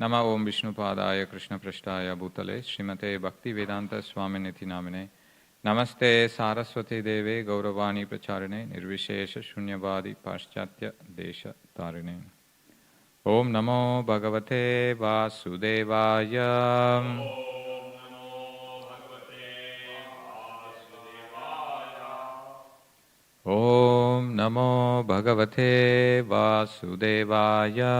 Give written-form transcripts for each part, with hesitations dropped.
Nama Om Vishnupadaya Krishna Prashtaya Bhutale Srimate Bhakti Vedanta Swaminiti Namine Namaste Saraswati Deve Gauravani Pracharine Nirvishesha Shunyavadi Paschatya Desha Tarine Om Namo Bhagavate Vasudevaya Om Namo Bhagavate Vasudevaya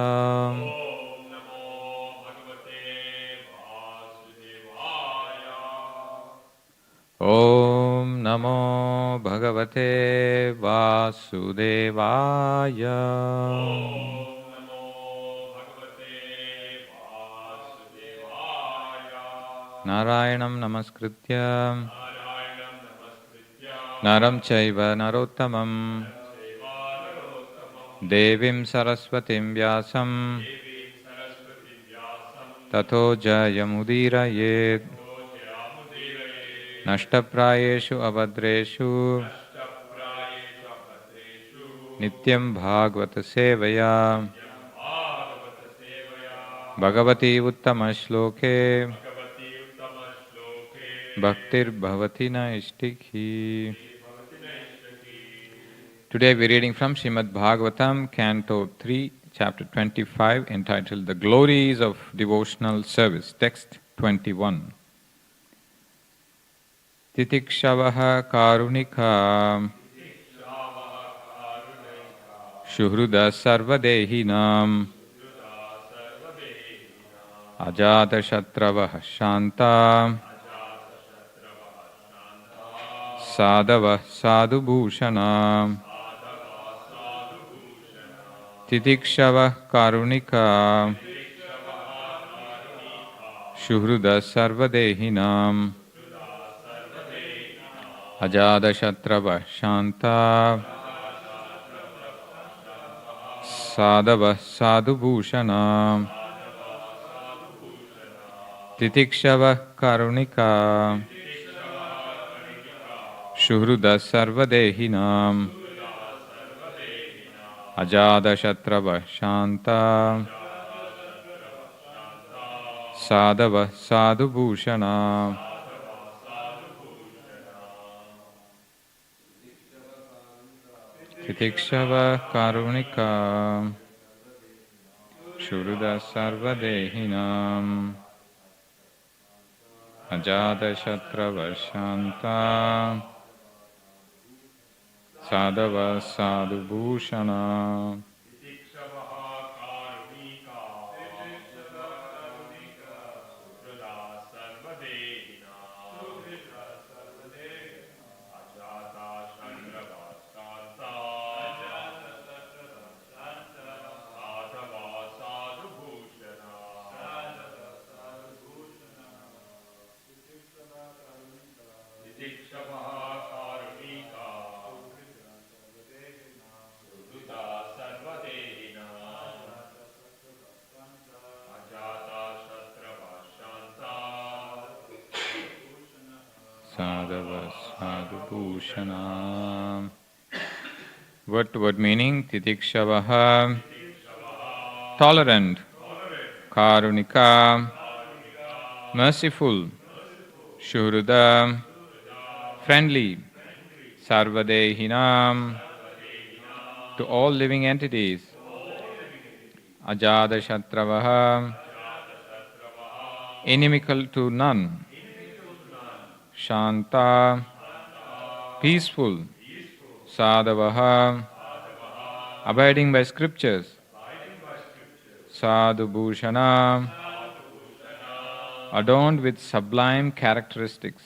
Om Namo Bhagavate Vasudevaya Narayanam Namaskritya Naram Chaiva Narottamam Devim Saraswatim Vyasam Tato Jayamudiraye Nashtaprayeshu Abhadreshu Nityam Bhagavata Sevaya Bhagavati Uttama Shloke Bhaktir Bhavati Naishtikhi. Today we are reading from Srimad Bhagavatam, Canto 3, Chapter 25, entitled The Glories of Devotional Service, Text 21. Titikshavaha karunika Shuhruda sarvadehinam Ajata shatravaha shanta Sadava sadhu bhushana Titikshava karunika Shuhruda sarvadehinam Ajada shatrava shanta Sadava sadhu bhushana Titikshava karunika Shuhruda sarvadehinam Ajada shatrava shanta Sadava sadhu bhushana Titikshava karunika Shuhruda sarvadehinam Ajada shatrava shanta Sadava sadhu bhushana Sadhava sadhu bhushana. Word to word meaning: Titikshavaha, tolerant, karunika, merciful, shuhruda, friendly, sarvadehinam, to all living entities, ajada shatravaha, inimical to none, shanta, peaceful, sadhavaha, abiding by scriptures, sadhu bhushana, adorned with sublime characteristics.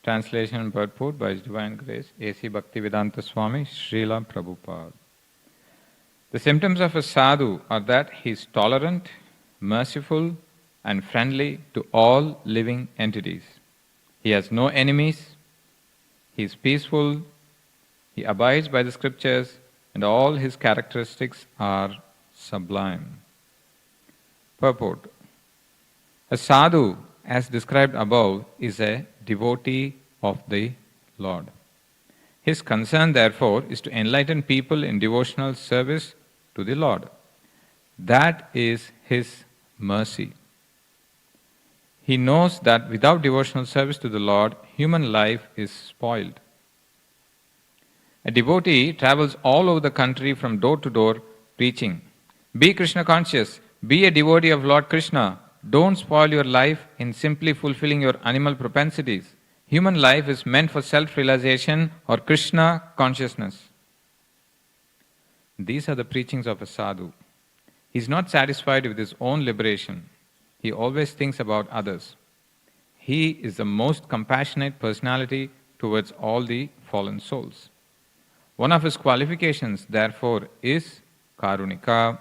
Translation and purport by His Divine Grace, A.C. Bhaktivedanta Swami, Srila Prabhupada. The symptoms of a sadhu are that he is tolerant, merciful, and friendly to all living entities. He has no enemies, he is peaceful, he abides by the scriptures, and all his characteristics are sublime. Purport. A sadhu, as described above, is a devotee of the Lord. His concern, therefore, is to enlighten people in devotional service to the Lord. That is his mercy. He knows that without devotional service to the Lord, human life is spoiled. A devotee travels all over the country from door to door preaching. Be Krishna conscious, be a devotee of Lord Krishna. Don't spoil your life in simply fulfilling your animal propensities. Human life is meant for self realization or Krishna consciousness. These are the preachings of a sadhu. He is not satisfied with his own liberation. He always thinks about others. He is the most compassionate personality towards all the fallen souls. One of his qualifications, therefore, is Karunika,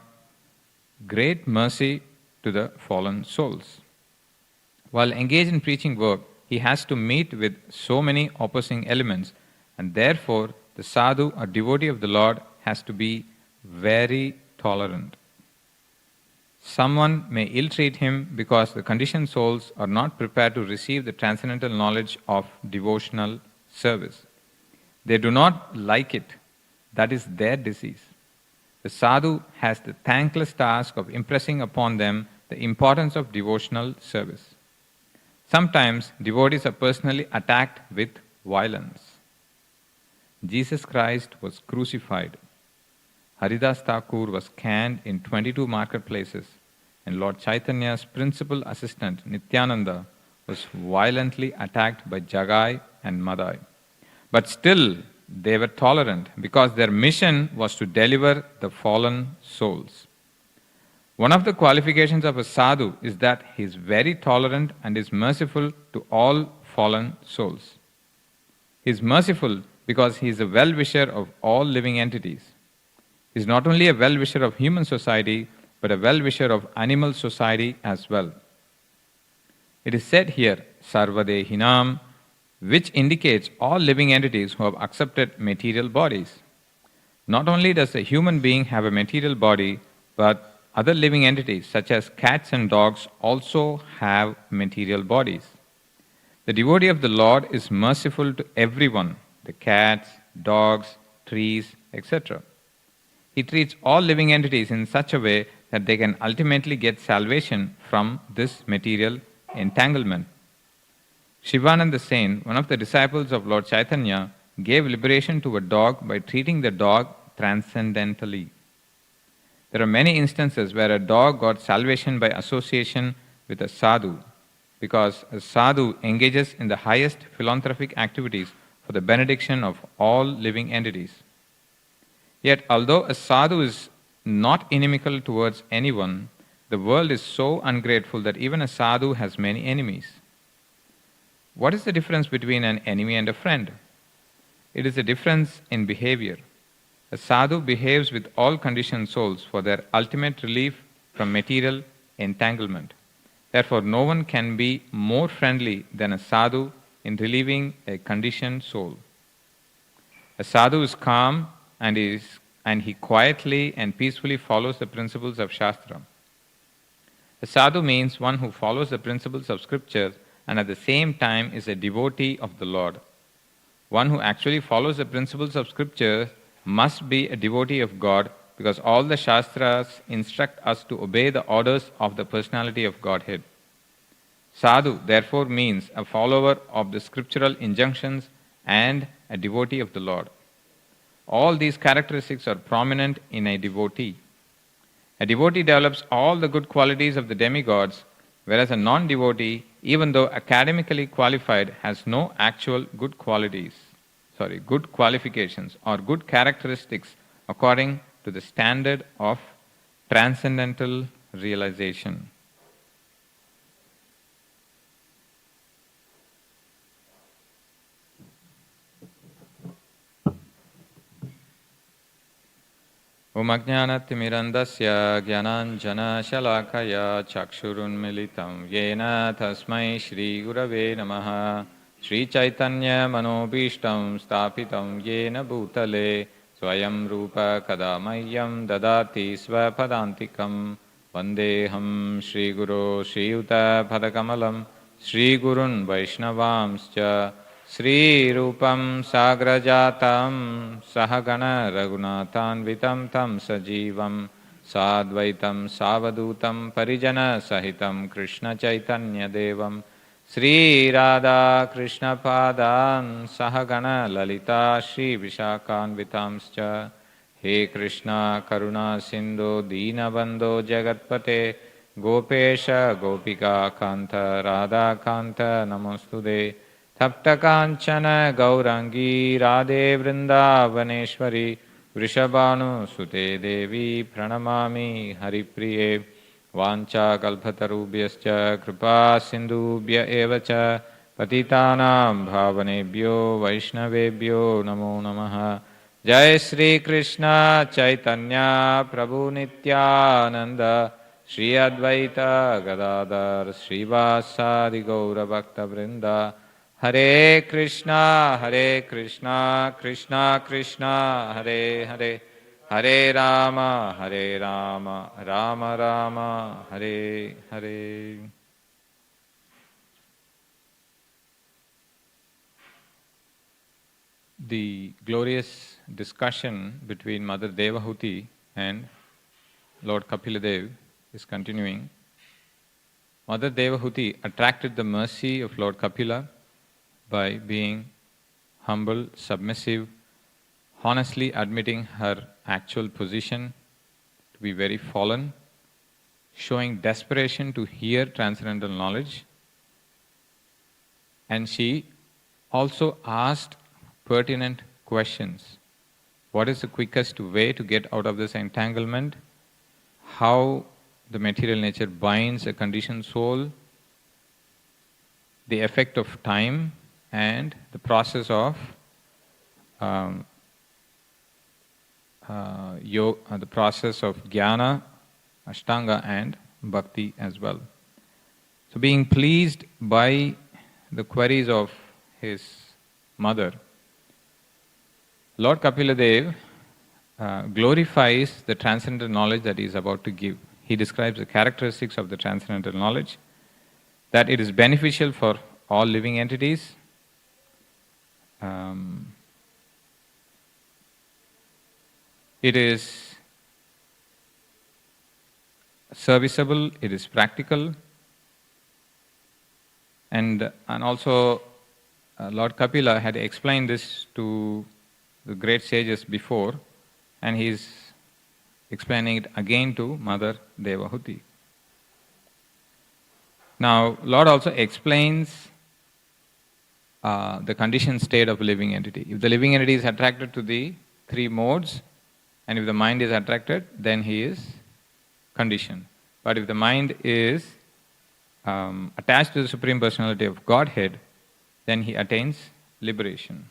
great mercy to the fallen souls. While engaged in preaching work, he has to meet with so many opposing elements, and therefore the sadhu or devotee of the Lord has to be very tolerant. Someone may ill-treat him because the conditioned souls are not prepared to receive the transcendental knowledge of devotional service. They do not like it. That is their disease. The sadhu has the thankless task of impressing upon them the importance of devotional service. Sometimes devotees are personally attacked with violence. Jesus Christ was crucified. Haridas Thakur was canned in 22 marketplaces, and Lord Chaitanya's principal assistant Nityananda was violently attacked by Jagai and Madai. But still, they were tolerant because their mission was to deliver the fallen souls. One of the qualifications of a sadhu is that he is very tolerant and is merciful to all fallen souls. He is merciful because he is a well-wisher of all living entities. He is not only a well-wisher of human society, but a well-wisher of animal society as well. It is said here, Sarvadehinam, which indicates all living entities who have accepted material bodies. Not only does a human being have a material body, but other living entities such as cats and dogs also have material bodies. The devotee of the Lord is merciful to everyone, the cats, dogs, trees, etc. He treats all living entities in such a way that they can ultimately get salvation from this material entanglement. Shivananda the Saint, one of the disciples of Lord Chaitanya, gave liberation to a dog by treating the dog transcendentally. There are many instances where a dog got salvation by association with a sadhu, because a sadhu engages in the highest philanthropic activities for the benediction of all living entities. Yet, although a sadhu is not inimical towards anyone, the world is so ungrateful that even a sadhu has many enemies. What is the difference between an enemy and a friend? It is a difference in behavior. A sadhu behaves with all conditioned souls for their ultimate relief from material entanglement. Therefore, no one can be more friendly than a sadhu in relieving a conditioned soul. A sadhu is calm and he quietly and peacefully follows the principles of Shastra. A sadhu means one who follows the principles of scriptures and at the same time is a devotee of the Lord. One who actually follows the principles of scripture must be a devotee of God, because all the Shastras instruct us to obey the orders of the personality of Godhead. Sadhu therefore means a follower of the scriptural injunctions and a devotee of the Lord. All these characteristics are prominent in a devotee. A devotee develops all the good qualities of the demigods, whereas a non-devotee, even though academically qualified, has no actual good qualifications or good characteristics according to the standard of transcendental realization. Om Ajnanatimirandasya Gyananjana Shalakaya Chakshurunmilitam Yena Tasmai Shri Gurave Namaha Shri Chaitanya Manobishtam Stapitam Yena Bhutale Swayam Rupa Kadamayam Dadati Svapadantikam Vandeham Shri Guru Shri Yuta Padakamalam Shri Gurun Vaishnavamscha Sri Rupam Sagrajatam Sahagana Raghunathan Vitam Tam Sajivam Sadvaitam Savadutam Parijana Sahitam Krishna Chaitanya Devam Sri Radha Krishna Padan Sahagana Lalita Shri Vishakhanvitamscha He Krishna Karuna Sindhu Deenabandho Jagatpate Gopesha Gopika Kanta Radha Kanta Namostude Tapta Kanchana Gaurangi Radhe Vrindavaneshwari Vrishabhanu Sute Devi Pranamami Haripriye Vancha Kalpatarubhyascha Kripa Sindhubhya Evacha Patitanam Bhavanebhyo Vaishnavebhyo Namo Namaha Jai Sri Krishna Chaitanya Prabhu Nityananda Shri Advaita Gadadhar Srivasadi Gaura Bhakta Vrinda Hare Krishna Krishna Krishna Hare Hare Hare Rama Rama Rama Hare Hare. The glorious discussion between Mother Devahuti and Lord Kapiladev is continuing. Mother Devahuti attracted the mercy of Lord Kapila by being humble, submissive, honestly admitting her actual position to be very fallen, showing desperation to hear transcendental knowledge. And she also asked pertinent questions. What is the quickest way to get out of this entanglement? How the material nature binds a conditioned soul? The effect of time and the process of the process of jnana, ashtanga and bhakti as well. So being pleased by the queries of his mother, Lord Kapiladev glorifies the transcendental knowledge that he is about to give. He describes the characteristics of the transcendental knowledge, that it is beneficial for all living entities, it is serviceable, it is practical, and also Lord Kapila had explained this to the great sages before, and he is explaining it again to Mother Devahuti. Now, Lord also explains the conditioned state of a living entity. If the living entity is attracted to the three modes, and if the mind is attracted, then he is conditioned. But if the mind is attached to the Supreme Personality of Godhead, then he attains liberation.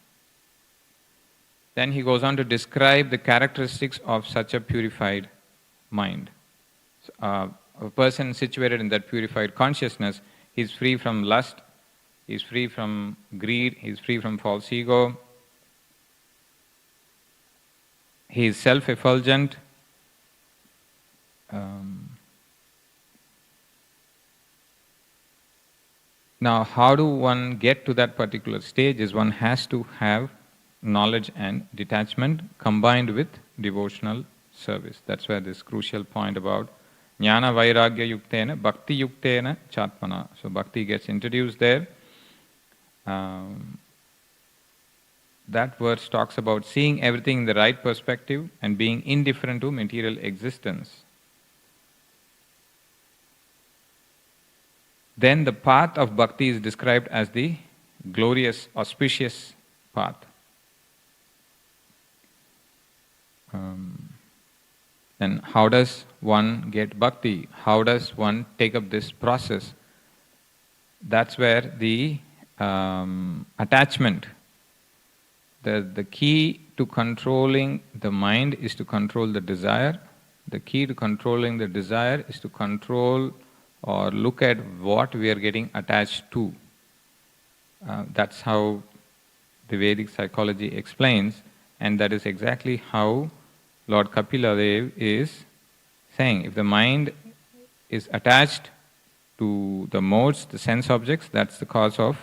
Then he goes on to describe the characteristics of such a purified mind. A person situated in that purified consciousness, he is free from lust, he is free from greed, he is free from false ego, he is self-effulgent, now how do one get to that particular stage is one has to have knowledge and detachment combined with devotional service. That's where this crucial point about jnana vairagya yuktena bhakti yuktena chatmana. So bhakti gets introduced there. That verse talks about seeing everything in the right perspective and being indifferent to material existence. Then the path of bhakti is described as the glorious, auspicious path. Then how does one get bhakti? How does one take up this process? That's where the attachment, the key to controlling the mind is to control the desire. The key to controlling the desire is to control or look at what we are getting attached to. That's how the Vedic psychology explains, and that is exactly how Lord Kapiladev is saying. If the mind is attached to the modes, the sense objects, that's the cause of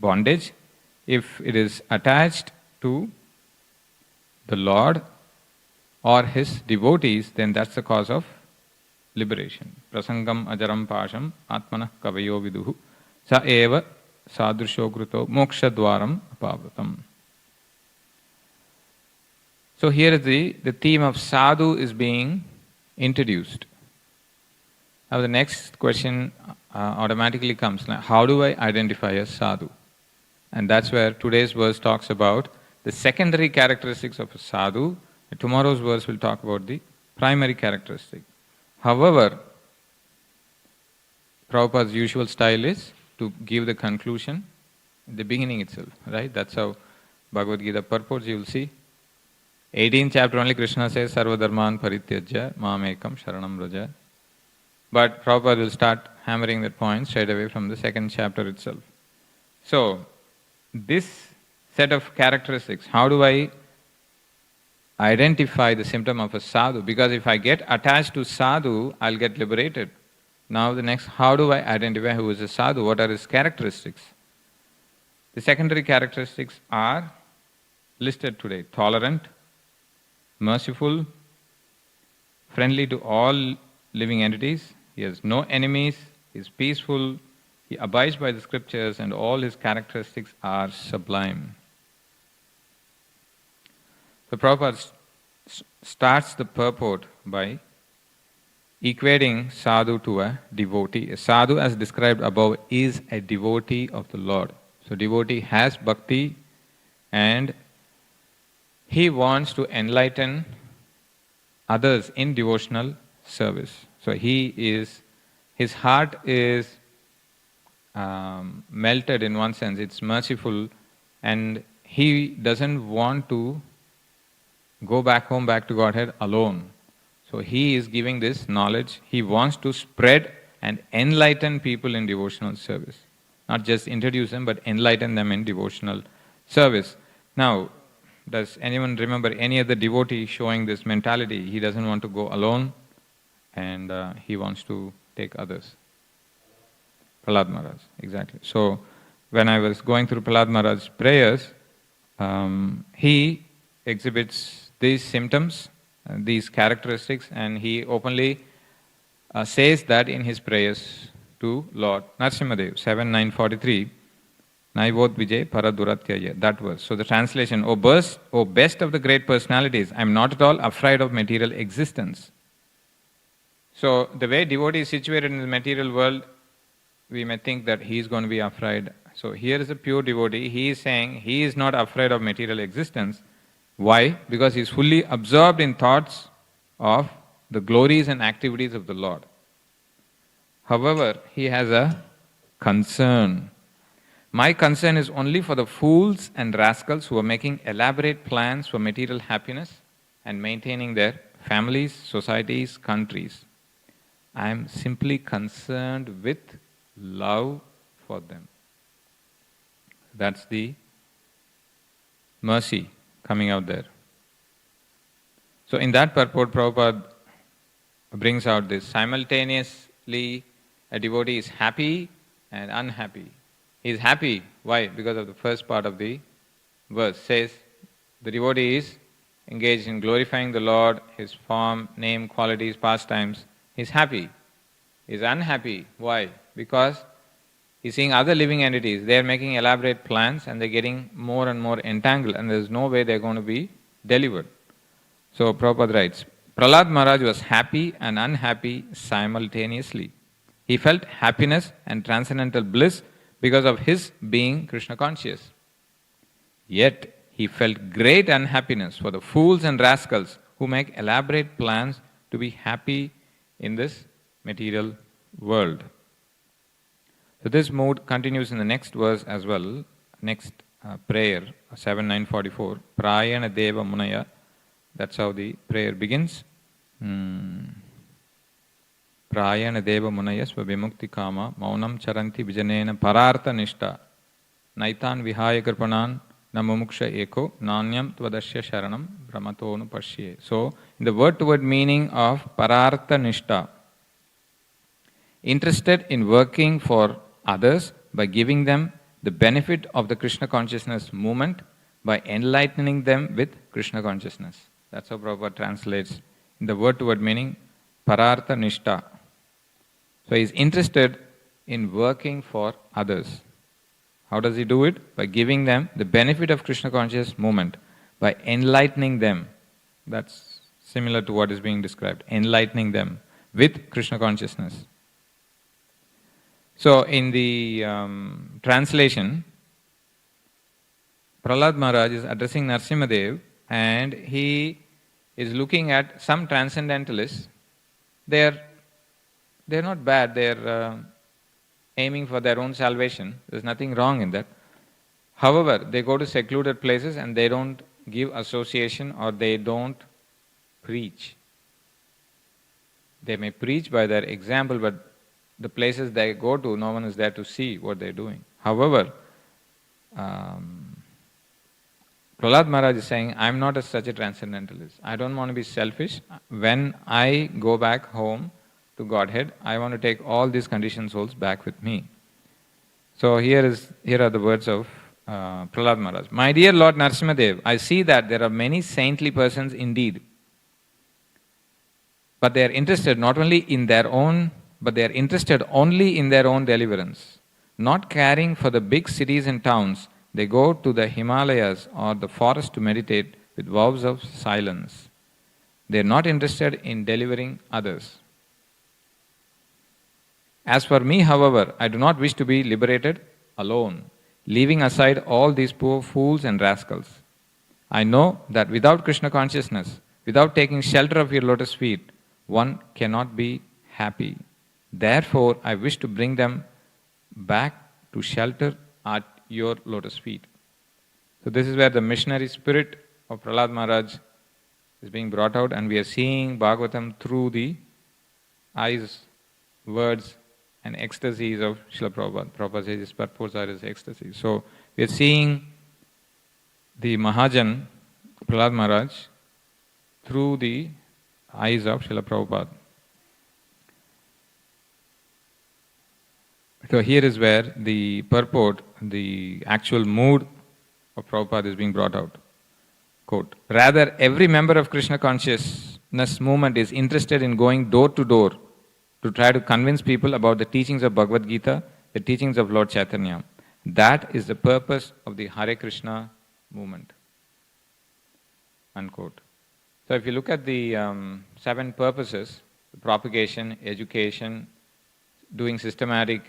bondage. If it is attached to the Lord or his devotees, then that's the cause of liberation. Prasangam ajaram pasham atmanah kavayo viduhu sa eva sadrusho kruto moksha dwaram apavratam. So here is the theme of sadhu is being introduced. Now the next question automatically comes, now, how do I identify a sadhu? And that's where today's verse talks about the secondary characteristics of a sadhu. Tomorrow's verse will talk about the primary characteristic. However, Prabhupada's usual style is to give the conclusion at the beginning itself, right? That's how Bhagavad Gita purports, you will see. 18th chapter only Krishna says, Sarva dharman parityajya mamekam sharanam vraja. But Prabhupada will start hammering that point straight away from the second chapter itself. So, this set of characteristics, how do I identify the symptom of a sadhu? Because if I get attached to sadhu, I'll get liberated. Now the next, how do I identify who is a sadhu? What are his characteristics? The secondary characteristics are listed today. Tolerant, merciful, friendly to all living entities. He has no enemies. He is peaceful. He abides by the scriptures, and all his characteristics are sublime. So Prabhupada starts the purport by equating sadhu to a devotee. A sadhu, as described above, is a devotee of the Lord. So devotee has bhakti and he wants to enlighten others in devotional service. So his heart is melted in one sense, it's merciful, and he doesn't want to go back home, back to Godhead alone. So he is giving this knowledge. He wants to spread and enlighten people in devotional service. Not just introduce them, but enlighten them in devotional service. Now, does anyone remember any other devotee showing this mentality? He doesn't want to go alone and he wants to take others. Prahlad Maharaj, exactly. So, when I was going through Prahlad Maharaj's prayers, he exhibits these symptoms, these characteristics, and he openly says that in his prayers to Lord Narasimhadev, 7.943, Naivod Vijay Paraduratyaya, that verse. So the translation, O best of the great personalities, I am not at all afraid of material existence. So the way devotee is situated in the material world, we may think that he is going to be afraid. So here is a pure devotee, he is saying he is not afraid of material existence. Why? Because he is fully absorbed in thoughts of the glories and activities of the Lord. However, he has a concern. My concern is only for the fools and rascals who are making elaborate plans for material happiness and maintaining their families, societies, countries. I am simply concerned with love for them. That's the mercy coming out there. So in that purport, Prabhupada brings out this. Simultaneously, a devotee is happy and unhappy. He is happy. Why? Because of the first part of the verse. Says, the devotee is engaged in glorifying the Lord, His form, name, qualities, pastimes. He is happy. He is unhappy. Why? Because he's seeing other living entities. They are making elaborate plans and they're getting more and more entangled, and there's no way they're going to be delivered. So Prabhupada writes, Prahlad Maharaj was happy and unhappy simultaneously. He felt happiness and transcendental bliss because of his being Krishna conscious. Yet he felt great unhappiness for the fools and rascals who make elaborate plans to be happy in this material world. So this mood continues in the next verse as well, next prayer, 7.944, Prayana Deva Munaya. That's how the prayer begins. Prayana Deva Munaya Svabhimukti Kama Maunam Charanti Vijanena Parartha Nishta Naitan Vihaya Kripanan Namumuksha Eko Nanyam Tvadasya Sharanam Brahmatonu Pashye. So, in the word-to-word meaning of Parartha Nishta, interested in working for others by giving them the benefit of the Krishna consciousness movement, by enlightening them with Krishna consciousness. That's how Prabhupada translates in the word-to-word meaning, parartha nishta. So he's interested in working for others. How does he do it? By giving them the benefit of Krishna conscious movement, by enlightening them. That's similar to what is being described, enlightening them with Krishna consciousness. So in the translation, Prahlad Maharaj is addressing Narasimhadev, and he is looking at some transcendentalists. They're not bad, they're aiming for their own salvation. There's nothing wrong in that. However, they go to secluded places and they don't give association, or they don't preach. They may preach by their example, but the places they go to, no one is there to see what they're doing. However, Prahlad Maharaj is saying, I'm not such a transcendentalist. I don't want to be selfish. When I go back home to Godhead, I want to take all these conditioned souls back with me. So here are the words of Prahlad Maharaj. My dear Lord Narasimhadev, I see that there are many saintly persons indeed, but they are interested not only in their own, but they are interested only in their own deliverance. Not caring for the big cities and towns, they go to the Himalayas or the forest to meditate with vows of silence. They are not interested in delivering others. As for me, however, I do not wish to be liberated alone, leaving aside all these poor fools and rascals. I know that without Krishna consciousness, without taking shelter of your lotus feet, one cannot be happy. Therefore, I wish to bring them back to shelter at your lotus feet. So this is where the missionary spirit of Prahlad Maharaj is being brought out, and we are seeing Bhagavatam through the eyes, words, and ecstasies of Srila Prabhupada. Prabhupada says his purports are his ecstasies. So we are seeing the Mahajan, Prahlad Maharaj, through the eyes of Srila Prabhupada. So here is where the purport, the actual mood of Prabhupada is being brought out. Quote, rather, every member of Krishna consciousness movement is interested in going door to door to try to convince people about the teachings of Bhagavad Gita, the teachings of Lord Chaitanya. That is the purpose of the Hare Krishna movement. Unquote. So if you look at the 7 purposes, propagation, education, doing systematic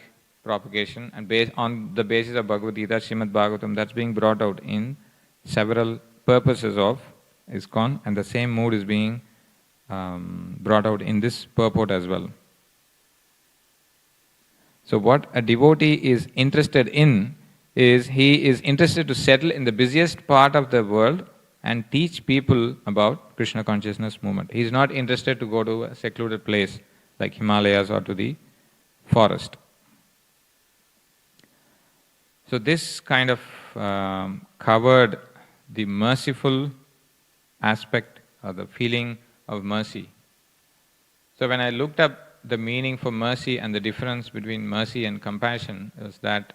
propagation, and based on the basis of Bhagavad Gita, Srimad Bhagavatam, that's being brought out in several purposes of ISKCON, and the same mood is being brought out in this purport as well. So what a devotee is interested in is, he is interested to settle in the busiest part of the world and teach people about Krishna consciousness movement. He is not interested to go to a secluded place like Himalayas or to the forest. So this kind of covered the merciful aspect or the feeling of mercy. So when I looked up the meaning for mercy and the difference between mercy and compassion, is that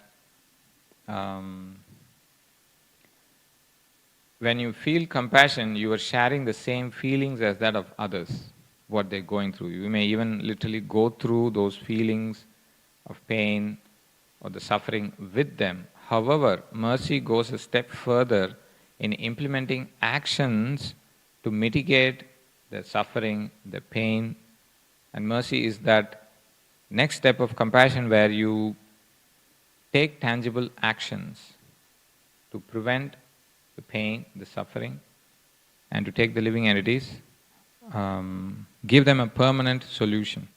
when you feel compassion, you are sharing the same feelings as that of others, what they're going through. You may even literally go through those feelings of pain or the suffering with them. However, mercy goes a step further in implementing actions to mitigate the suffering, the pain. And mercy is that next step of compassion where you take tangible actions to prevent the pain, the suffering, and to take the living entities, give them a permanent solution.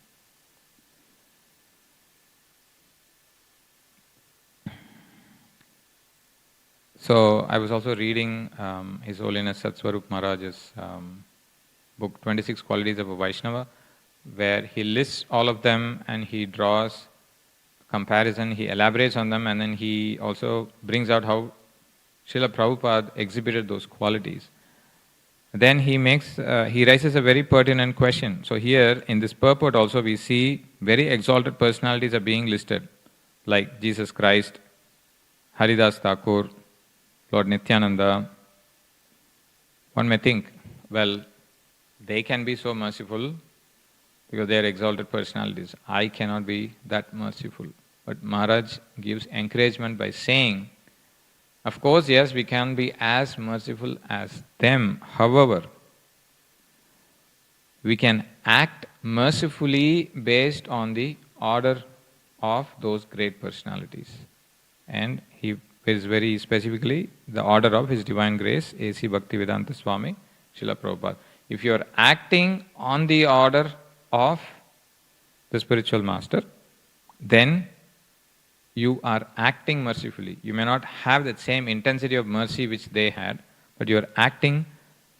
So I was also reading His Holiness Satswarup Maharaj's book 26 Qualities of a Vaishnava, where he lists all of them and he draws comparison, he elaborates on them, and then he also brings out how Srila Prabhupada exhibited those qualities. Then he raises a very pertinent question. So here in this purport also we see very exalted personalities are being listed, like Jesus Christ, Haridas Thakur, Lord Nityananda. One may think, well, they can be so merciful because they are exalted personalities. I cannot be that merciful. But Maharaj gives encouragement by saying, of course, yes, we can be as merciful as them. However, we can act mercifully based on the order of those great personalities. And he is very specifically the order of His Divine Grace, A.C. Bhaktivedanta Swami, Srila Prabhupada. If you are acting on the order of the spiritual master, then you are acting mercifully. You may not have that same intensity of mercy which they had, but you are acting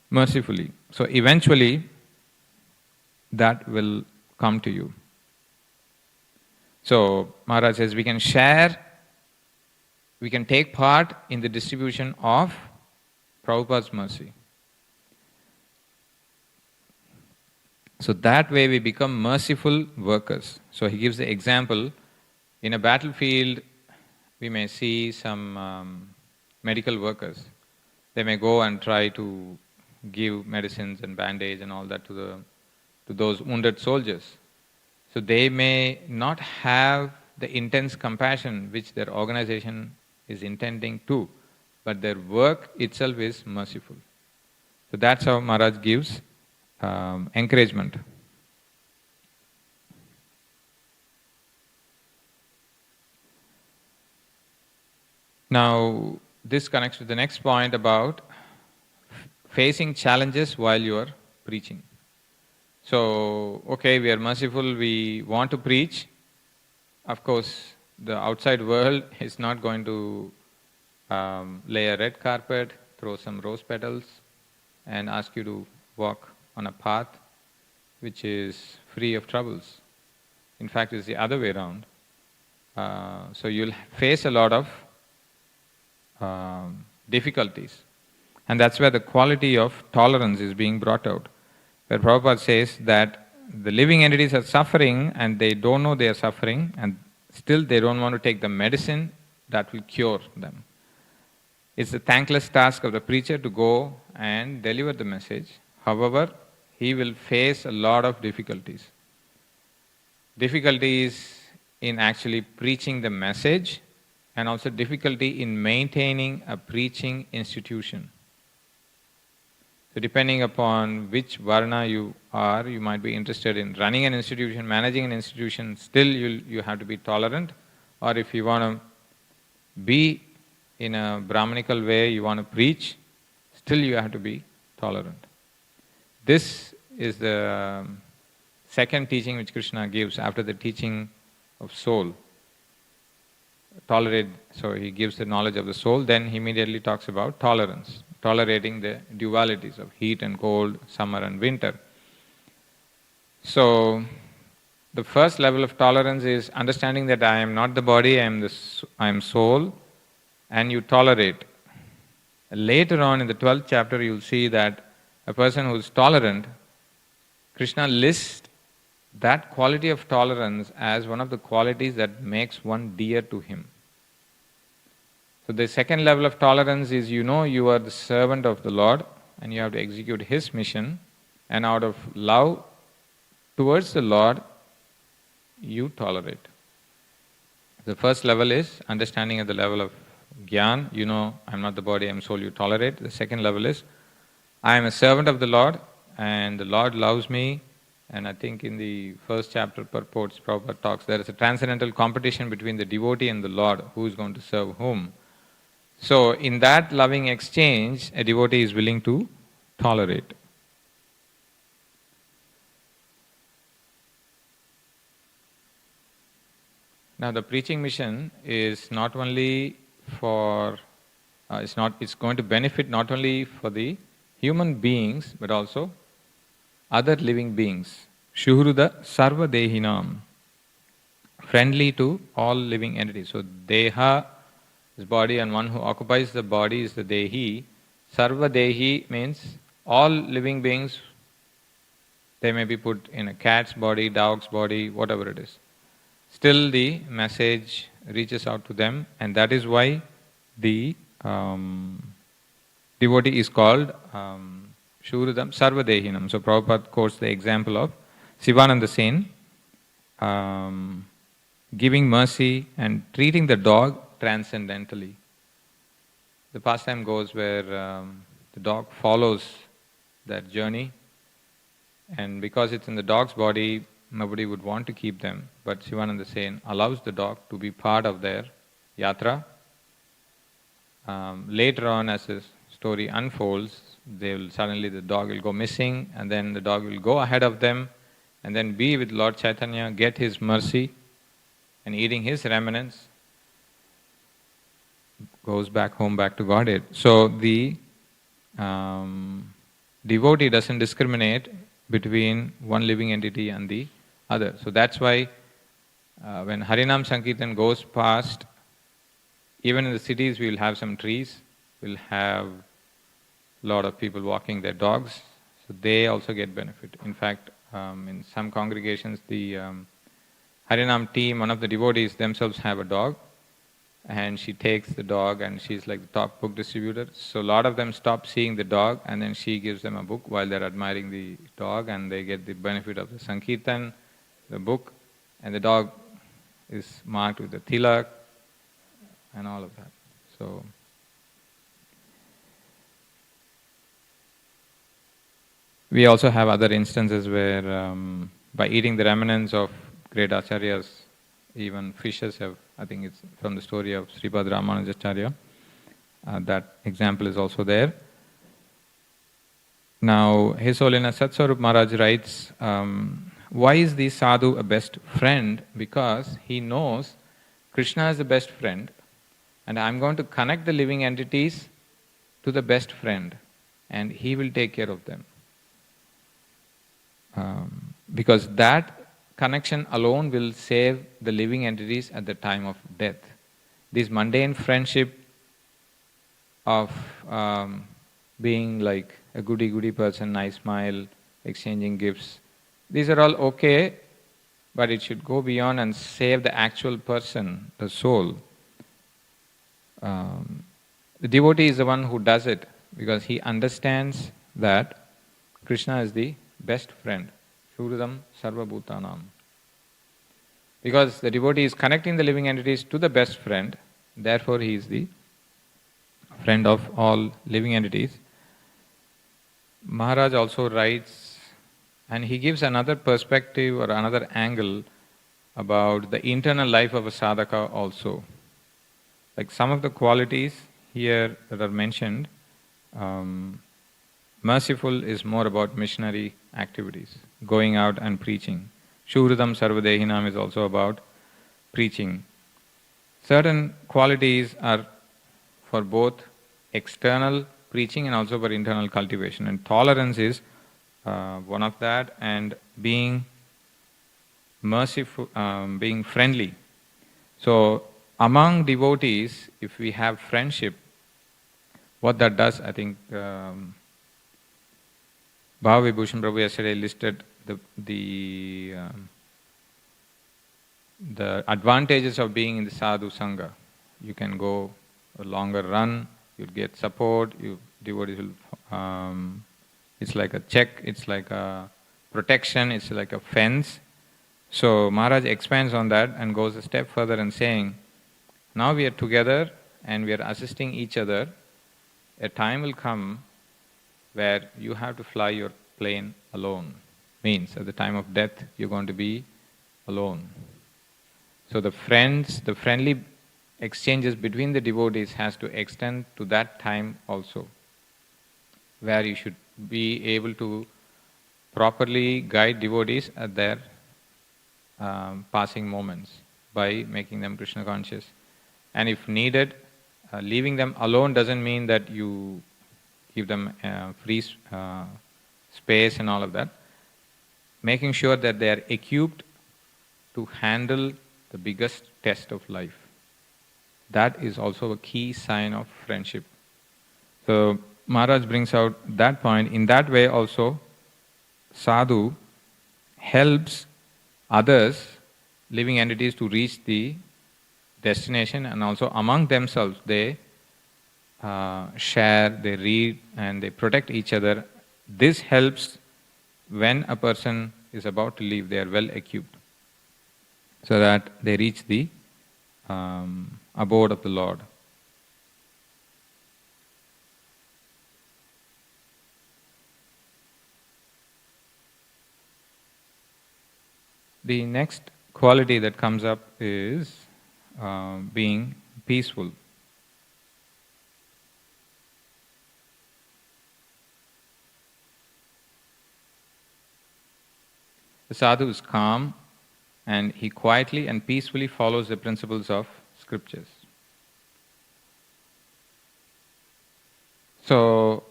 mercifully. So eventually, that will come to you. So Maharaj says we can share, we can take part in the distribution of Prabhupada's mercy. So that way we become merciful workers. So he gives the example, in a battlefield we may see some medical workers. They may go and try to give medicines and bandage and all that to those wounded soldiers. So they may not have the intense compassion which their organization is intending to, but their work itself is merciful. So that's how Maharaj gives encouragement. Now, this connects to the next point about facing challenges while you are preaching. So, okay, we are merciful, we want to preach. Of course, the outside world is not going to lay a red carpet, throw some rose petals, and ask you to walk on a path which is free of troubles. In fact, it's the other way around. So you'll face a lot of difficulties. And that's where the quality of tolerance is being brought out. Where Prabhupada says that the living entities are suffering and they don't know they are suffering, and still they don't want to take the medicine that will cure them. It's the thankless task of the preacher to go and deliver the message. However, he will face a lot of difficulties. Difficulties in actually preaching the message, and also difficulty in maintaining a preaching institution. So depending upon which varna you are, you might be interested in running an institution, managing an institution, still you have to be tolerant. Or if you want to be in a Brahmanical way, you want to preach, still you have to be tolerant. This is the second teaching which Krishna gives after the teaching of soul. Tolerate, so he gives the knowledge of the soul, then he immediately talks about tolerance, tolerating the dualities of heat and cold, summer and winter. So, the first level of tolerance is understanding that I am not the body, I am soul, and you tolerate. Later on in the 12th chapter, you'll see that a person who is tolerant, Krishna lists that quality of tolerance as one of the qualities that makes one dear to him. So the second level of tolerance is, you know you are the servant of the Lord and you have to execute His mission, and out of love towards the Lord, you tolerate. The first level is understanding at the level of Gyan, you know I am not the body, I am soul, you tolerate. The second level is, I am a servant of the Lord and the Lord loves me. And I think in the first chapter purports, Prabhupada talks, there is a transcendental competition between the devotee and the Lord, who is going to serve whom. So in that loving exchange, a devotee is willing to tolerate. Now the preaching mission is not only for, it's going to benefit not only for the human beings, but also other living beings. Shuhruda sarva dehinam, friendly to all living entities. So deha is body, and one who occupies the body is the dehi. Sarva dehi means all living beings. They may be put in a cat's body, dog's body, whatever it is. Still the message reaches out to them, and that is why the devotee is called Shurudam Sarvadehinam. So Prabhupada quotes the example of Sivananda Sen giving mercy and treating the dog transcendentally. The pastime goes where the dog follows that journey, and because it's in the dog's body, nobody would want to keep them. But Sivananda Sen allows the dog to be part of their yatra. Later on, as the story unfolds, suddenly the dog will go missing, and then the dog will go ahead of them, and then be with Lord Chaitanya, get his mercy, and eating his remnants, goes back home, back to Godhead. So the devotee doesn't discriminate between one living entity and the other. So that's why when Harinam Sankirtan goes past, even in the cities we will have some trees, we'll have a lot of people walking their dogs, so they also get benefit. In fact, in some congregations, the Harinam team, one of the devotees themselves have a dog, and she takes the dog and she's like the top book distributor. So a lot of them stop seeing the dog, and then she gives them a book while they're admiring the dog, and they get the benefit of the Sankirtan, the book, and the dog is marked with the tilak and all of that. So we also have other instances where by eating the remnants of great acharyas, even fishes have, I think it's from the story of Sripad Ramanujacharya, that example is also there. Now, His Holiness Satswarup Maharaj writes, why is the sadhu a best friend? Because he knows Krishna is the best friend, and I'm going to connect the living entities to the best friend, and he will take care of them. Because that connection alone will save the living entities at the time of death. This mundane friendship of being like a goody-goody person, nice smile, exchanging gifts, these are all okay, but it should go beyond and save the actual person, the soul. The devotee is the one who does it because he understands that Krishna is the best friend. Shurudam Sarva Bhutanam. Because the devotee is connecting the living entities to the best friend, therefore he is the friend of all living entities. Maharaj also writes, and he gives another perspective or another angle about the internal life of a sadhaka also. Like some of the qualities here that are mentioned, merciful is more about missionary activities, going out and preaching. Shurudam Sarvadehinam is also about preaching. Certain qualities are for both external preaching and also for internal cultivation. And tolerance is one of that, and being merciful, being friendly. So among devotees, if we have friendship, what that does, I think Bhava Vibhushan Prabhu yesterday listed the advantages of being in the sadhu sangha. You can go a longer run, you'll get support, devotees will, it's like a check, it's like a protection, it's like a fence. So Maharaj expands on that and goes a step further and saying, now we are together and we are assisting each other. A time will come where you have to fly your plane alone. Means at the time of death you're going to be alone. So the friendly exchanges between the devotees has to extend to that time also, where you should be able to properly guide devotees at their passing moments by making them Krishna conscious. And if needed, leaving them alone doesn't mean that you give them free space and all of that. Making sure that they are equipped to handle the biggest test of life. That is also a key sign of friendship. So Maharaj brings out that point. In that way also, sadhu helps others, living entities, to reach the destination, and also among themselves they share, they read, and they protect each other this helps when a person is about to leave, they are well equipped so that they reach the abode of the Lord. The next quality that comes up is being peaceful. The sadhu is calm and he quietly and peacefully follows the principles of scriptures. So,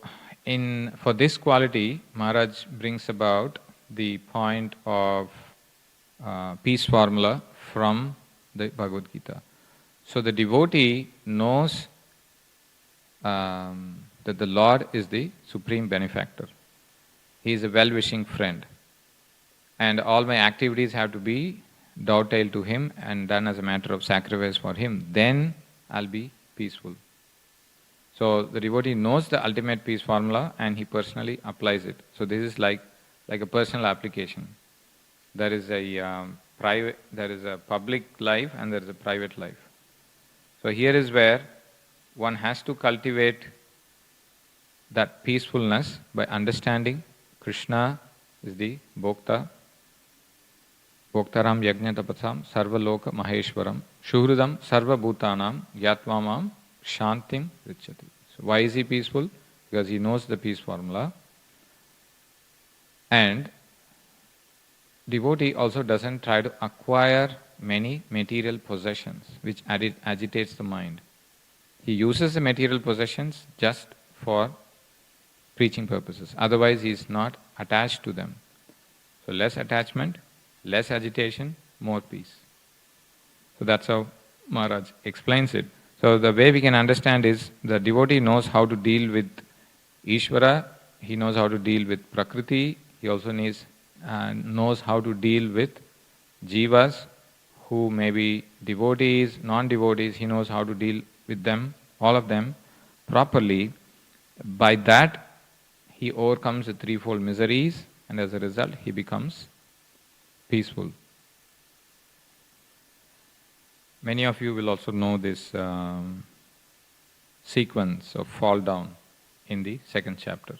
for this quality, Maharaj brings about the point of peace formula from the Bhagavad Gita. So the devotee knows that the Lord is the supreme benefactor. He is a well-wishing friend. And all my activities have to be dovetailed to Him and done as a matter of sacrifice for Him. Then I'll be peaceful. So the devotee knows the ultimate peace formula and he personally applies it. So this is like a personal application. There is a public life and there is a private life. So here is where one has to cultivate that peacefulness by understanding Krishna is the Bhokta, Bhoktaram Yajna Tapasam Sarva Loka Maheshwaram Shuhridam Sarva Bhutanam Yatvamam Shantim Richati. So why is he peaceful? Because he knows the peace formula. And devotee also doesn't try to acquire many material possessions which agitates the mind. He uses the material possessions just for preaching purposes. Otherwise he is not attached to them. So less attachment, less agitation, more peace. So that's how Maharaj explains it. So the way we can understand is the devotee knows how to deal with Ishvara, he knows how to deal with Prakriti, he also knows how to deal with jivas who may be devotees, non-devotees, he knows how to deal with them, all of them, properly. By that, he overcomes the threefold miseries and as a result, he becomes peaceful. Many of you will also know this sequence of fall down in the second chapter.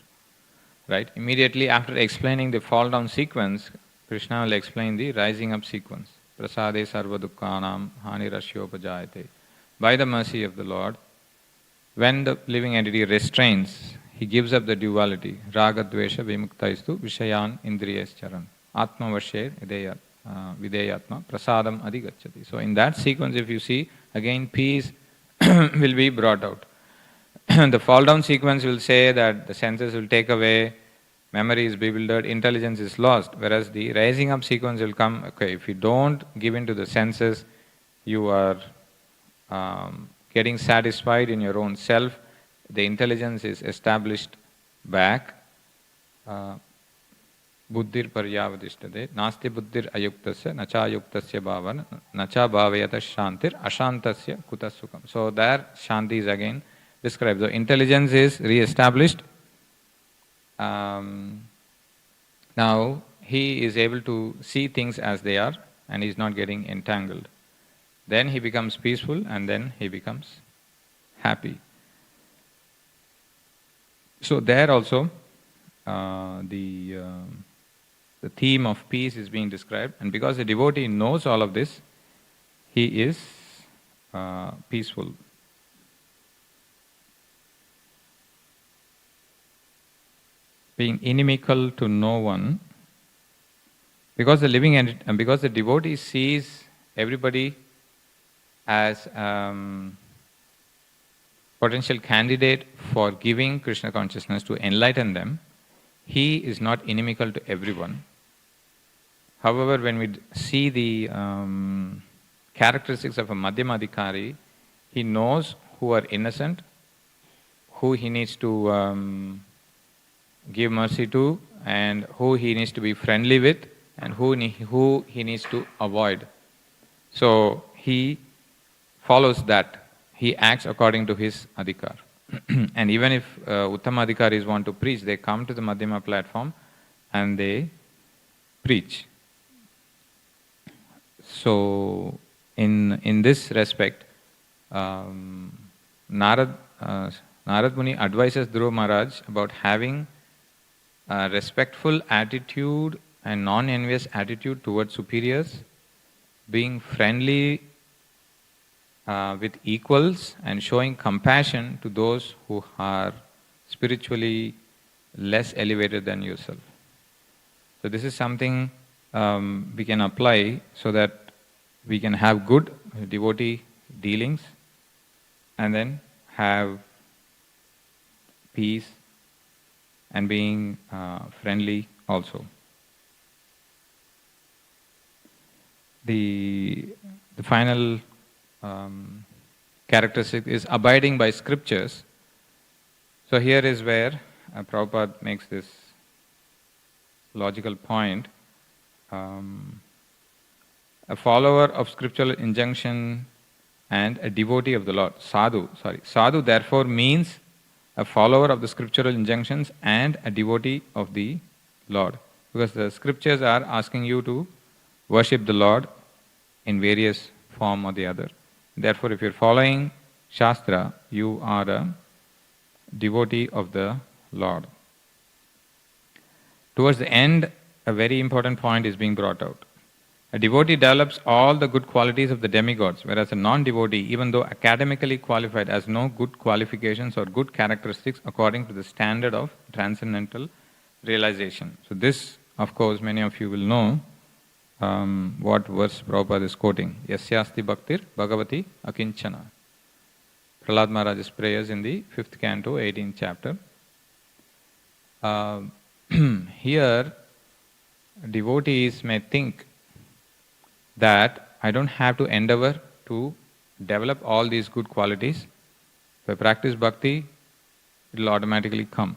Right? Immediately after explaining the fall down sequence, Krishna will explain the rising up sequence. Prasade sarva dukkhanam hanirashyopajayate. By the mercy of the Lord, when the living entity restrains, he gives up the duality. Raga dvesha vimuktaistu vishayan indriyas charan. Atma vasher videyatma prasadam adhigacchati. So in that sequence, if you see, again peace will be brought out. The fall down sequence will say that the senses will take away, memory is bewildered, intelligence is lost. Whereas the rising up sequence will come, okay, if you don't give in to the senses, you are getting satisfied in your own self, the intelligence is established back. Buddhir paryavadishtade, nasti buddhir ayuktasya, nacha ayuktasya bhavan, nacha bhavayata shantir, ashantasya kutasukam. So there shanti is again described. So intelligence is re-established. Now he is able to see things as they are and he is not getting entangled. Then he becomes peaceful and then he becomes happy. So there also the theme of peace is being described, and because the devotee knows all of this, he is peaceful. Being inimical to no one, because the devotee sees everybody as potential candidate for giving Krishna consciousness to enlighten them, he is not inimical to everyone. However, when we see the characteristics of a Madhyamadhikari, he knows who are innocent, who he needs to give mercy to, and who he needs to be friendly with, and who he needs to avoid. So he follows that. He acts according to his adhikar. And even if Uttamadhikaris want to preach, they come to the Madhyama platform and they preach. So, in this respect, Narad Muni advises Dhruva Maharaj about having a respectful attitude and non-envious attitude towards superiors, being friendly with equals, and showing compassion to those who are spiritually less elevated than yourself. So this is something we can apply so that we can have good devotee dealings and then have peace and being friendly also. The final characteristic is abiding by scriptures. So here is where Prabhupada makes this logical point. A follower of scriptural injunction and a devotee of the Lord. Sadhu therefore means a follower of the scriptural injunctions and a devotee of the Lord. Because the scriptures are asking you to worship the Lord in various form or the other. Therefore, if you're following Shastra, you are a devotee of the Lord. Towards the end, a very important point is being brought out. A devotee develops all the good qualities of the demigods, whereas a non-devotee, even though academically qualified, has no good qualifications or good characteristics according to the standard of transcendental realization. So this, of course, many of you will know what verse Prabhupada is quoting. Yasyasti bhaktir bhagavati akinchana. Prahlad Maharaj's prayers in the 5th canto, 18th chapter. Here, devotees may think that I don't have to endeavor to develop all these good qualities. If I practice bhakti, it will automatically come.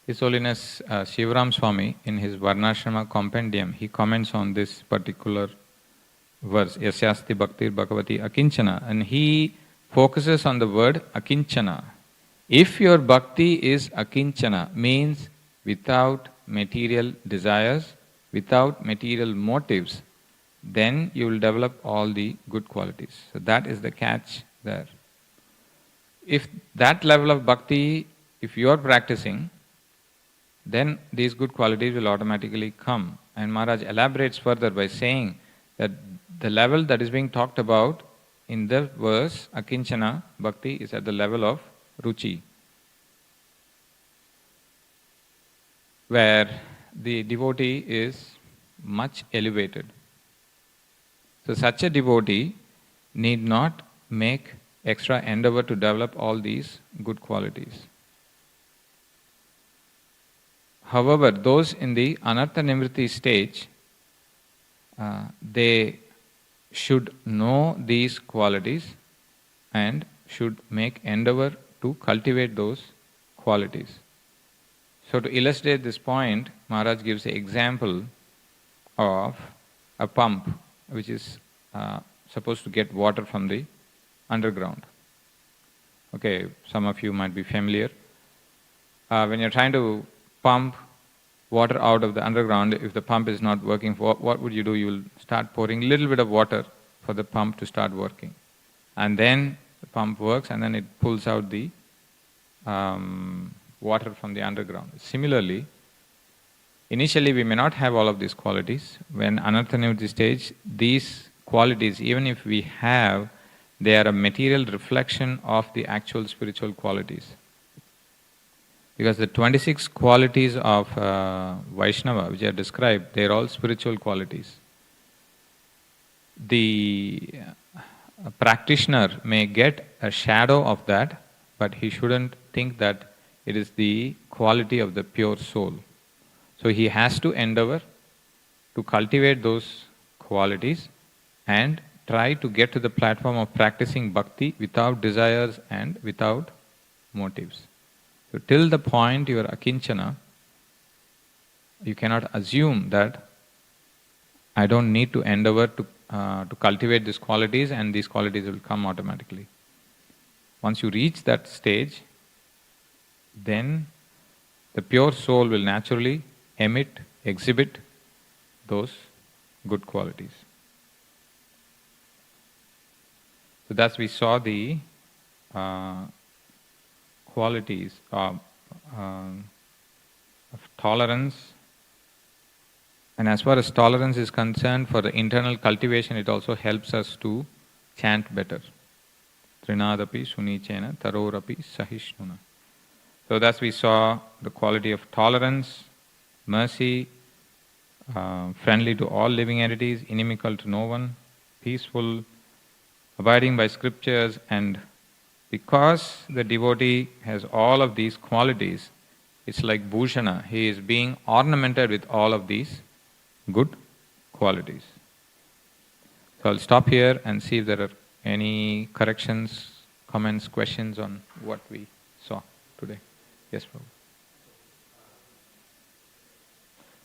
His Holiness Shivaram Swami, in his Varnashrama compendium, he comments on this particular verse, Yasyasti bhaktir bhagavati akinchana, and he focuses on the word akinchana. If your bhakti is akinchana, means without material desires, without material motives, then you will develop all the good qualities. So that is the catch there. If that level of bhakti, if you are practicing, then these good qualities will automatically come. And Maharaj elaborates further by saying that the level that is being talked about in the verse, akinchana bhakti, is at the level of ruchi, where the devotee is much elevated. So such a devotee need not make extra endeavor to develop all these good qualities. However, those in the anartha nivritti stage, they should know these qualities and should make endeavor to cultivate those qualities. So to illustrate this point, Maharaj gives the example of a pump which is supposed to get water from the underground. Okay, some of you might be familiar. When you're trying to pump water out of the underground, if the pump is not working, what would you do? You will start pouring a little bit of water for the pump to start working. And then the pump works and then it pulls out the water from the underground. Similarly, initially we may not have all of these qualities. When anartha nivritti stage, these qualities, even if we have, they are a material reflection of the actual spiritual qualities. Because the 26 qualities of Vaishnava which are described, they are all spiritual qualities. The practitioner may get a shadow of that, but he shouldn't think that it is the quality of the pure soul. So he has to endeavor to cultivate those qualities and try to get to the platform of practicing bhakti without desires and without motives. So till the point you are akinchana, you cannot assume that I don't need to endeavor to cultivate these qualities and these qualities will come automatically. Once you reach that stage, then the pure soul will naturally exhibit those good qualities. So thus we saw the qualities of tolerance. And as far as tolerance is concerned, for the internal cultivation, it also helps us to chant better. Trinadapi sunichena tarorapi sahishnuna. So thus we saw the quality of tolerance, mercy, friendly to all living entities, inimical to no one, peaceful, abiding by scriptures, and because the devotee has all of these qualities, it's like Bhushana. He is being ornamented with all of these good qualities. So I'll stop here and see if there are any corrections, comments, questions on what we saw today. Yes, Prabhu.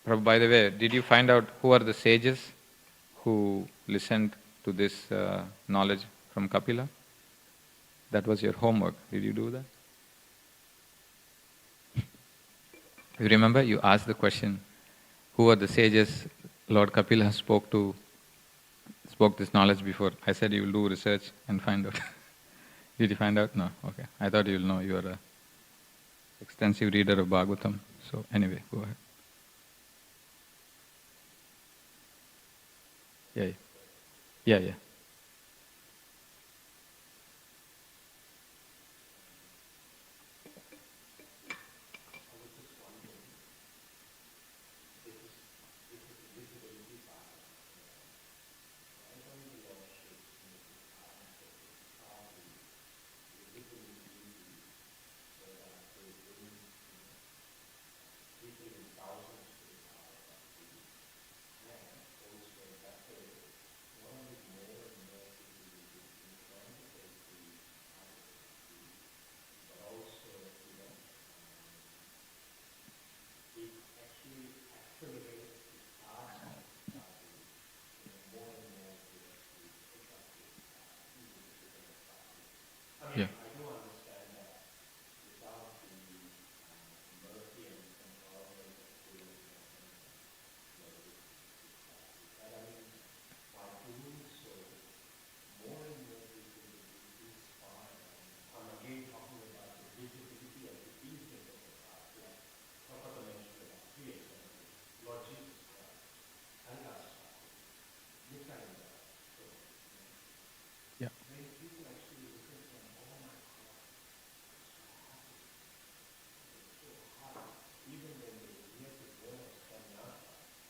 Prabhu, by the way, did you find out who are the sages who listened to this knowledge from Kapila? That was your homework. Did you do that? You remember you asked the question, who are the sages Lord Kapila spoke this knowledge before? I said you will do research and find out. Did you find out? No. Okay. I thought you will know. You are an extensive reader of Bhagavatam. So anyway, go ahead. Yeah. Yeah. Yeah.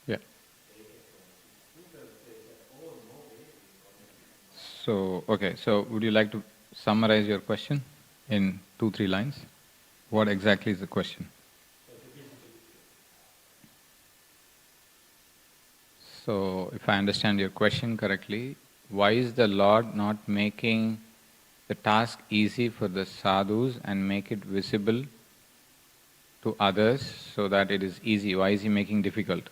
Yeah. So, okay, so would you like to summarize your question in 2-3 lines? What exactly is the question? So, if I understand your question correctly, why is the Lord not making the task easy for the sadhus and make it visible to others so that it is easy? Why is He making difficult?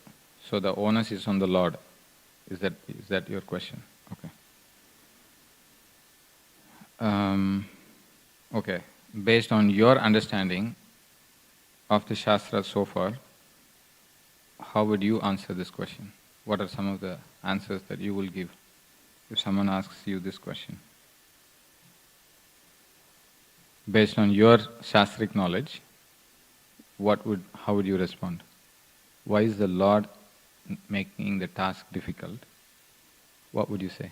So the onus is on the Lord. Is that your question? Okay. Okay. Based on your understanding of the Shastra so far, how would you answer this question? What are some of the answers that you will give if someone asks you this question? Based on your Shastric knowledge, how would you respond? Why is the Lord making the task difficult? What would you say?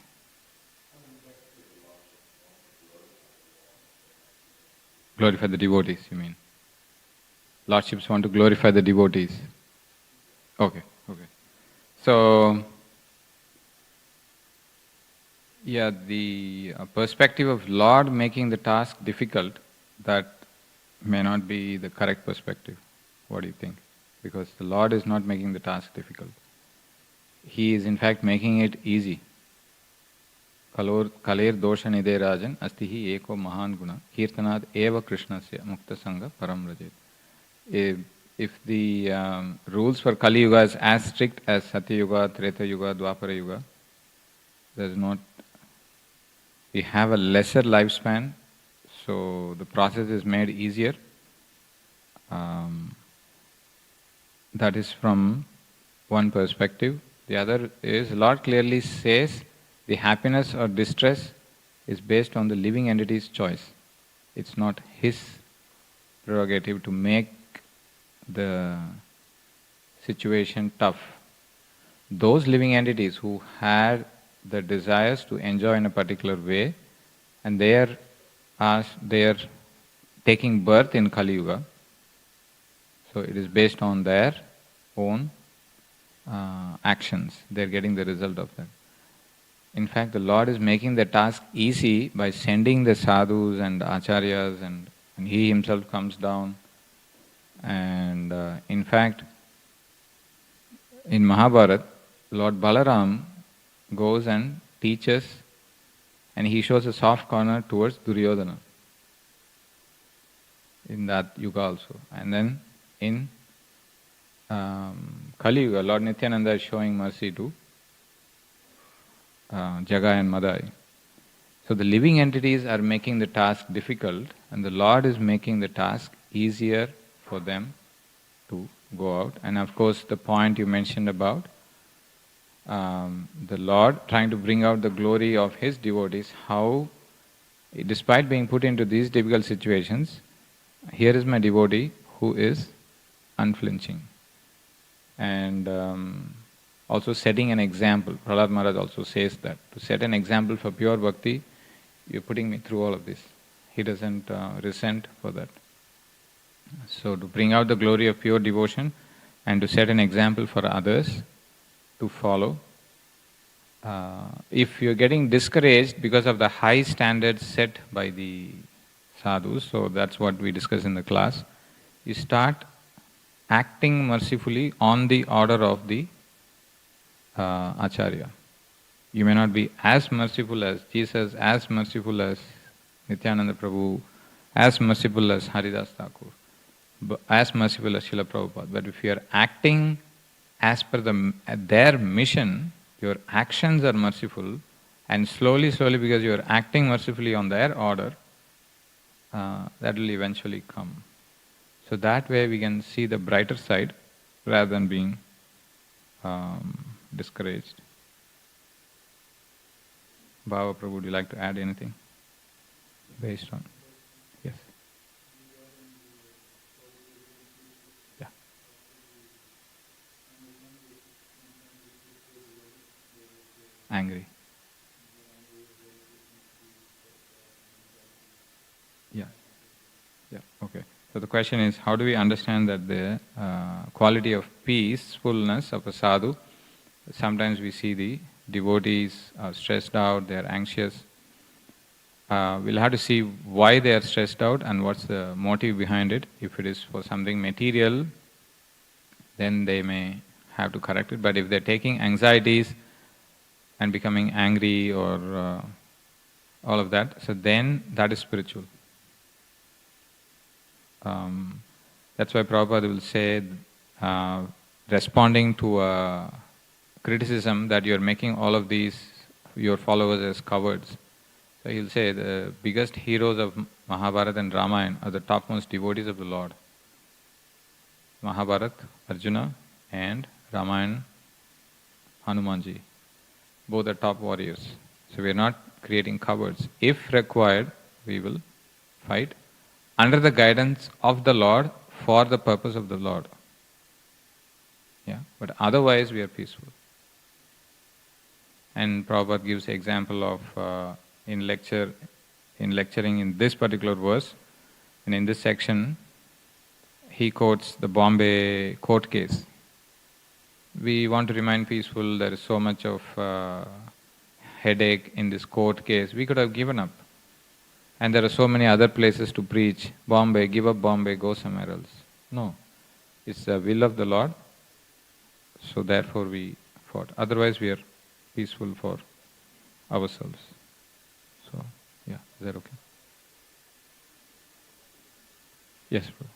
Glorify the devotees, you mean? Lordships want to glorify the devotees. Okay. So, yeah, the perspective of Lord making the task difficult, that may not be the correct perspective. What do you think? Because the Lord is not making the task difficult. He is in fact making it easy. Kaler dosha nide rajan astihi eko mahan guna kirtanad eva krishnasya mukta sangha param rajet. If the rules for Kali Yuga is as strict as Satya Yuga, Treta Yuga, Dwapara Yuga, we have a lesser lifespan, So the process is made easier. That is from one perspective. The other is, Lord clearly says the happiness or distress is based on the living entity's choice. It's not his prerogative to make the situation tough. Those living entities who had the desires to enjoy in a particular way, and they are taking birth in Kali Yuga, so it is based on their own actions. They are getting the result of that. In fact, the Lord is making the task easy by sending the sadhus and acharyas, and He Himself comes down. And in fact, in Mahabharata, Lord Balaram goes and teaches, and he shows a soft corner towards Duryodhana in that yuga also. And then in Kali Yuga, Lord Nityananda is showing mercy to Jagai and Madai. So the living entities are making the task difficult, and the Lord is making the task easier for them to go out. And of course, the point you mentioned about the Lord trying to bring out the glory of His devotees, how, despite being put into these difficult situations, here is my devotee who is unflinching. And also setting an example. Prahlad Maharaj also says that, to set an example for pure bhakti, you're putting me through all of this. He doesn't resent for that. So to bring out the glory of pure devotion and to set an example for others to follow. If you're getting discouraged because of the high standards set by the sadhus, so that's what we discuss in the class, you start acting mercifully on the order of the Acharya. You may not be as merciful as Jesus, as merciful as Nityananda Prabhu, as merciful as Haridas Thakur, as merciful as Srila Prabhupada. But if you are acting as per their mission, your actions are merciful, and slowly, because you are acting mercifully on their order, that will eventually come. So that way we can see the brighter side rather than being discouraged. Bhava Prabhu, would you like to add anything based on? Yes. Yeah. Angry. Yeah. Yeah. Okay. So the question is, how do we understand that the quality of peacefulness of a sadhu? Sometimes we see the devotees are stressed out, they are anxious. We'll have to see why they are stressed out and what's the motive behind it. If it is for something material, then they may have to correct it. But if they're taking anxieties and becoming angry or all of that, so then that is spiritual. That's why Prabhupada will say, responding to a criticism that you're making all of these, your followers as cowards. So he'll say the biggest heroes of Mahabharata and Ramayana are the topmost devotees of the Lord. Mahabharata, Arjuna, and Ramayana, Hanumanji. Both are top warriors. So we are not creating cowards. If required, we will fight under the guidance of the Lord for the purpose of the Lord. Yeah, but otherwise we are peaceful. And Prabhupada gives example of in lecturing in this particular verse, and in this section, he quotes the Bombay court case. We want to remain peaceful. There is so much of headache in this court case. We could have given up. And there are so many other places to preach. Bombay, give up Bombay, go somewhere else. No. It's the will of the Lord. So therefore we fought. Otherwise we are peaceful for ourselves. So, yeah, is that okay? Yes, bro.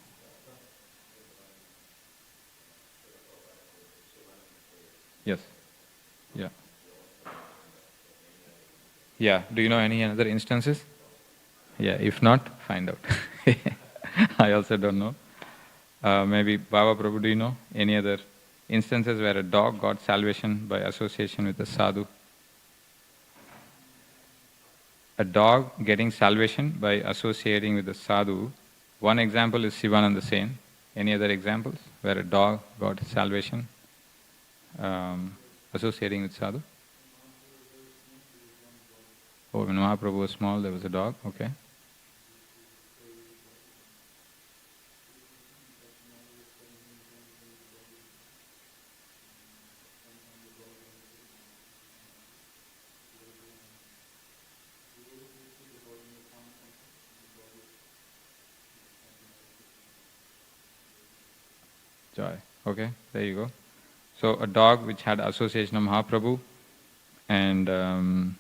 Yes. Yeah. Yeah. Do you know any other instances? Yeah, if not, find out. I also don't know. Maybe Baba Prabhu, do you know any other instances where a dog got salvation by association with a sadhu? A dog getting salvation by associating with a sadhu. One example is Sivananda Sen. Any other examples where a dog got salvation associating with sadhu? Oh, when Mahaprabhu was small, there was a dog. Okay. Joy. Okay, there you go. So a dog which had association of Mahaprabhu and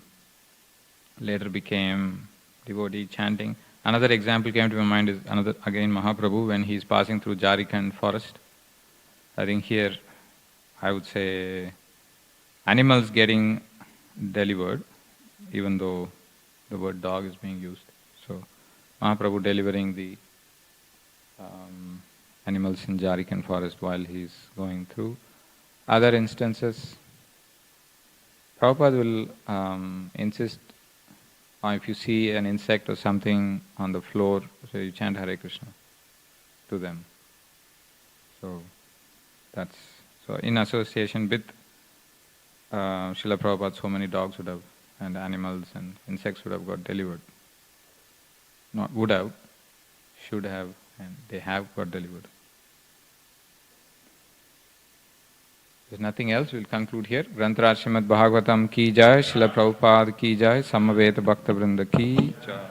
later became devotee chanting. Another example came to my mind is another again Mahaprabhu when he is passing through Jharkhand forest. I think here I would say animals getting delivered, even though the word dog is being used. So Mahaprabhu delivering the animals in Jharkhand forest while he is going through. Other instances, Prabhupada will insist if you see an insect or something on the floor, so you chant Hare Krishna to them. So that's so in association with Srila Prabhupada, so many dogs would have, and animals and insects would have got delivered. Not would have, should have, and they have got delivered. There's nothing else, we'll conclude here. Grantaraj Srimad Bhagavatam ki jai, Srila Prabhupada ki jai, Samaveta Bhakta Vrinda ki jai.